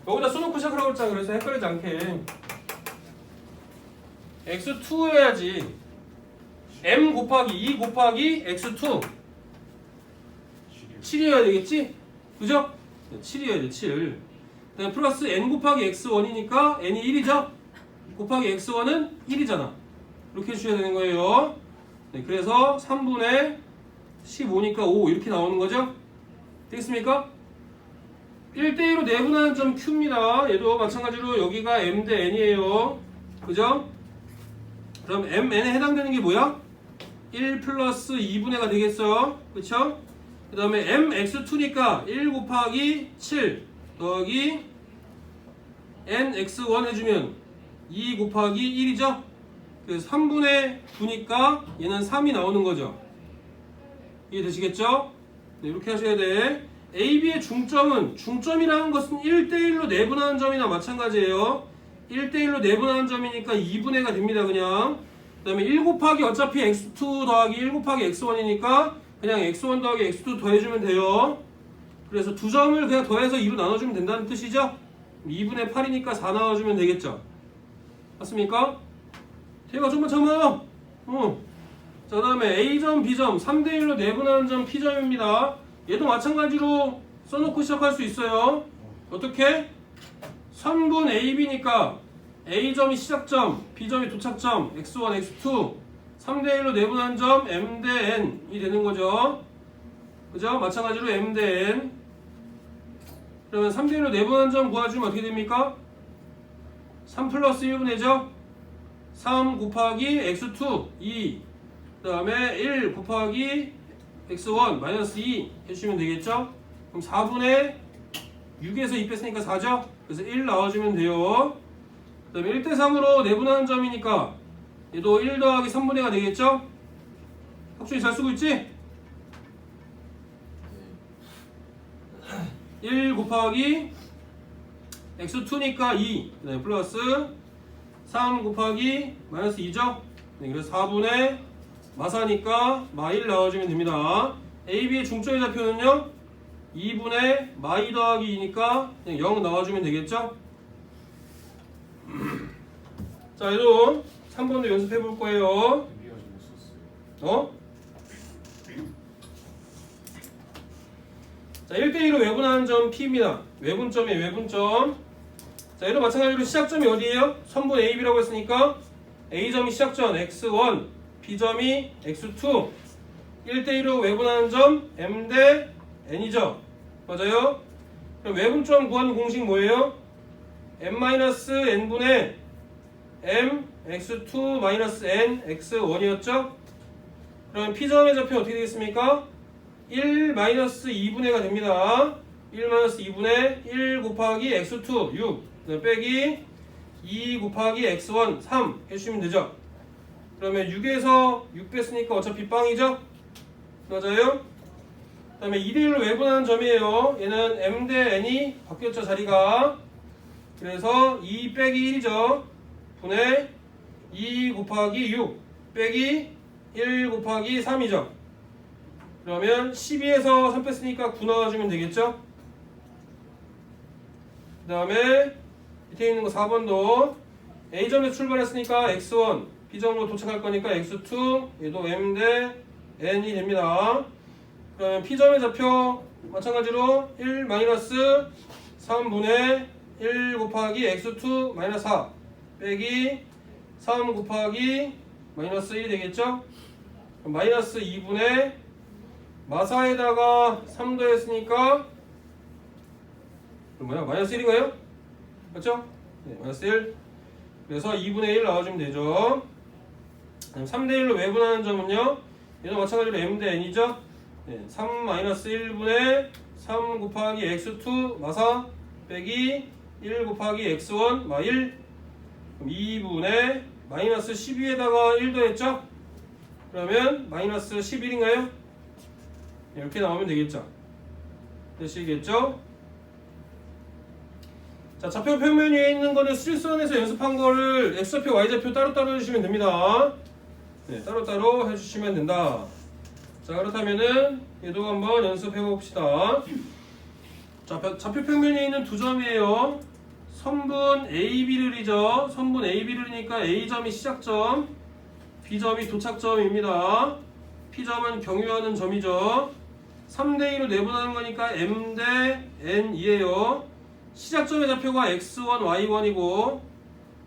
여기다 써놓고 시작하라고 했잖아. 그래서 헷갈리지 않게 X2 해야지. M 곱하기 2 곱하기 X2 7이어야 되겠지? 그죠? 7이어야 돼. 7. 그다음에 플러스 N 곱하기 X1이니까 N이 1이죠? 곱하기 X1은 1이잖아. 이렇게 해주셔야 되는 거예요. 네, 그래서 3분의 15니까 5 이렇게 나오는 거죠? 되겠습니까? 1대1로 내분하는 점 Q입니다. 얘도 마찬가지로 여기가 M 대 N이에요. 그죠? 그럼 MN에 해당되는 게 뭐야? 1 플러스 2분의가 되겠어. 그쵸? 그 다음에 MX2니까 1 곱하기 7 더하기 NX1 해주면 2 곱하기 1이죠? 그래서 3분의 9니까 얘는 3이 나오는 거죠. 이해되시겠죠? 네, 이렇게 하셔야 돼. A, B의 중점이라는 것은 1대1로 내분하는 점이나 마찬가지예요. 1대1로 내분하는 점이니까 2분의가 됩니다. 그냥. 그 다음에 1 곱하기 어차피 x2 더하기 1 곱하기 x1이니까 그냥 x1 더하기 x2 더해주면 돼요. 그래서 두 점을 그냥 더해서 2로 나눠주면 된다는 뜻이죠. 2분의 8이니까 4 나눠주면 되겠죠. 맞습니까? 대가 좀만 참아. 자, 그 다음에 A점, B점 3대1로 내분하는 점 P점입니다. 얘도 마찬가지로 써놓고 시작할 수 있어요. 어떻게? 3분 AB니까 A점이 시작점, B점이 도착점, x1, x2 3대1로 내분한 점 M 대 N이 되는 거죠. 그죠? 마찬가지로 M 대 N. 그러면 3대1로 내분한 점 구해주면 어떻게 됩니까? 3 플러스 1분의죠? 3 곱하기 x2 2. 그 다음에 1 곱하기 x1 마이너스 2 해주시면 되겠죠? 그럼 4분의 6에서 2 뺐으니까 4죠? 그래서 1 나와주면 돼요. 그 다음에 1대3으로 내분하는 점이니까 얘도 1 더하기 3분의가 되겠죠? 학준이 잘 쓰고 있지? 1 곱하기 x2니까 2 그 다음에 플러스 3 곱하기 마이너스 2죠? 네, 그래서 4분의 마사니까 마1 나와주면 됩니다. AB의 중점의 좌표는요 2분의 마이 더하기 2니까 그냥 0 나와주면 되겠죠? 자, 얘도 3번도 연습해 볼 거예요. 우리가 못 썼어요. 어? 자, 1대1로 외분하는 점 P입니다. 외분점이에요, 외분점. 자, 얘도 마찬가지로 시작점이 어디예요? 선분 AB라고 했으니까 A점이 시작점 X1, B점이 X2. 1대1로 외분하는 점 M 대 N이죠. 맞아요? 그럼 외분점 구하는 공식 뭐예요? M-N분의 M X2-N X1이었죠? 그럼 P점의 좌표 어떻게 되겠습니까? 1-2분의가 됩니다. 1-2분의 1 곱하기 X2 6 빼기 2 곱하기 X1 3 해주시면 되죠. 그러면 6에서 6 뺐으니까 어차피 빵이죠? 맞아요? 그 다음에 2대1로 외분하는 점이에요. 얘는 M 대 N이 바뀌었죠, 자리가. 그래서 2 빼기 1이죠. 분의 2 곱하기 6 빼기 1 곱하기 3이죠. 그러면 12에서 3 뺐으니까 9 나와주면 되겠죠. 그 다음에 밑에 있는 거 4번도 A점에 출발했으니까 X1 B점으로 도착할 거니까 X2 얘도 M 대 N이 됩니다. 그러면 P점의 좌표 마찬가지로 1 마이너스 3분의 1 곱하기 X2 마이너스 4 빼기 3 곱하기 마이너스 1이 되겠죠? 그럼 마이너스 2분의 마사에다가 3 더했으니까 그럼 뭐야? 마이너스 1인가요? 맞죠? 네, 마이너스 1. 그래서 2분의 1 나와주면 되죠. 3대1로 외분하는 점은요 얘도 마찬가지로 M 대 N이죠. 네, 3 마이너스 1분의 3 곱하기 X2 마사 빼기 1 곱하기 X1 마 1. 그럼 2분의 마이너스 12에다가 1 더했죠. 그러면 마이너스 11인가요? 이렇게 나오면 되겠죠. 되시겠죠? 자, 좌표 평면 위에 있는 거는 수직선에서 연습한 거를 X좌표, Y좌표 따로따로 해주시면 됩니다. 네, 따로따로 해주시면 된다. 자, 그렇다면은 얘도 한번 연습해 봅시다. 자, 좌표 평면에 있는 두 점이에요. 선분 AB를이죠. 선분 AB를이니까 A점이 시작점, B점이 도착점입니다. P점은 경유하는 점이죠. 3대2로 내분하는 거니까 M 대 N이에요. 시작점의 좌표가 X1, Y1이고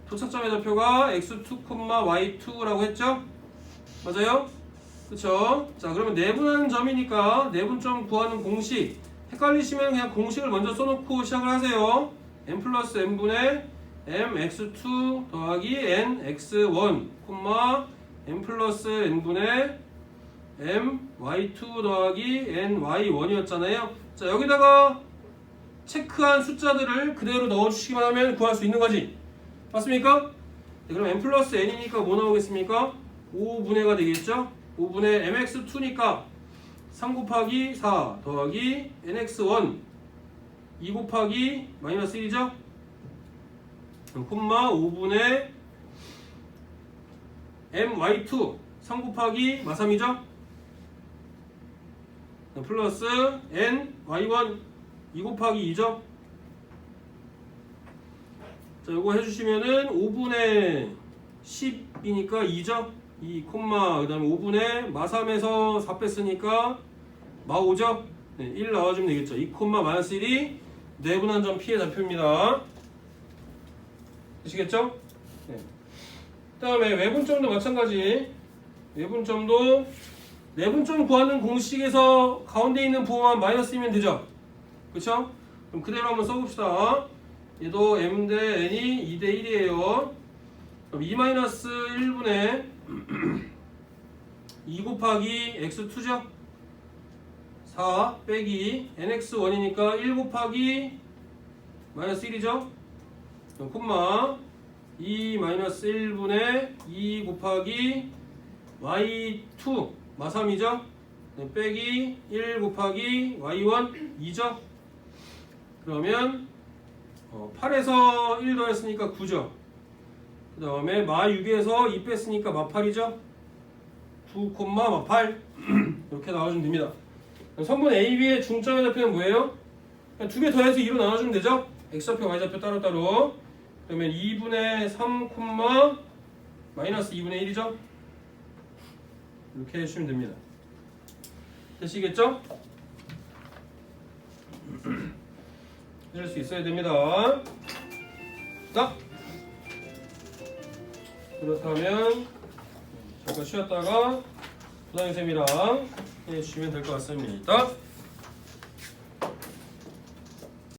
도착점의 좌표가 X2, Y2라고 했죠? 맞아요? 그쵸? 자, 그러면 내분하는 점이니까 내분점 구하는 공식 헷갈리시면 그냥 공식을 먼저 써놓고 시작을 하세요. M 플러스 N분의 MX2 더하기 NX1, M 플러스 N분의 MY2 더하기 NY1이었잖아요. 자, 여기다가 체크한 숫자들을 그대로 넣어주시기만 하면 구할 수 있는 거지. 맞습니까? 네, 그럼 n 플러스 n이니까 뭐 나오겠습니까? 5분의가 되겠죠? 5분의 mx2니까 3 곱하기 4 더하기 nx1 2 곱하기 마이너스 1이죠? 콤마 5분의 my2 3 곱하기 마3이죠? 플러스 n y1 2 곱하기 2죠? 자, 요거 해주시면은 5분의 10이니까 2죠? 2, 콤마, 그 다음에 5분의 마3에서 4 뺐으니까 마5죠? 네, 1 나와주면 되겠죠? 2, 마이너스 1이 내분한 점 P의 좌표입니다. 되시겠죠? 네. 그 다음에 외분점도 마찬가지. 외분점도 내분점 구하는 공식에서 가운데 있는 부호만 마이너스이면 되죠? 그쵸? 그럼 그대로 한번 써봅시다. 얘도 m 대 n이 2 대 1이에요. 그럼 2-1분의 2 곱하기 x2죠? 4 빼기 nx1이니까 1 곱하기 마이너스 1이죠? 그럼 콤마 2-1분의 2 곱하기 y2 마3이죠? 빼기 1 곱하기 y1 2죠? 그러면 8에서 1 더했으니까 9죠? 그 다음에 마6에서 2 뺐으니까 마8이죠? 9, 마8 이렇게 나와주면 됩니다. 선분 AB의 중점의 좌표는 뭐예요? 두 개 더해서 2로 나눠주면 되죠? X좌표, Y좌표 따로따로. 그러면 2분의 3, 마이너스 2분의 1이죠? 이렇게 해주시면 됩니다. 되시겠죠? 해줄 수 있어야 됩니다. 자, 그렇다면 잠깐 쉬었다가 부장선생님이랑 해주시면 될 것 같습니다.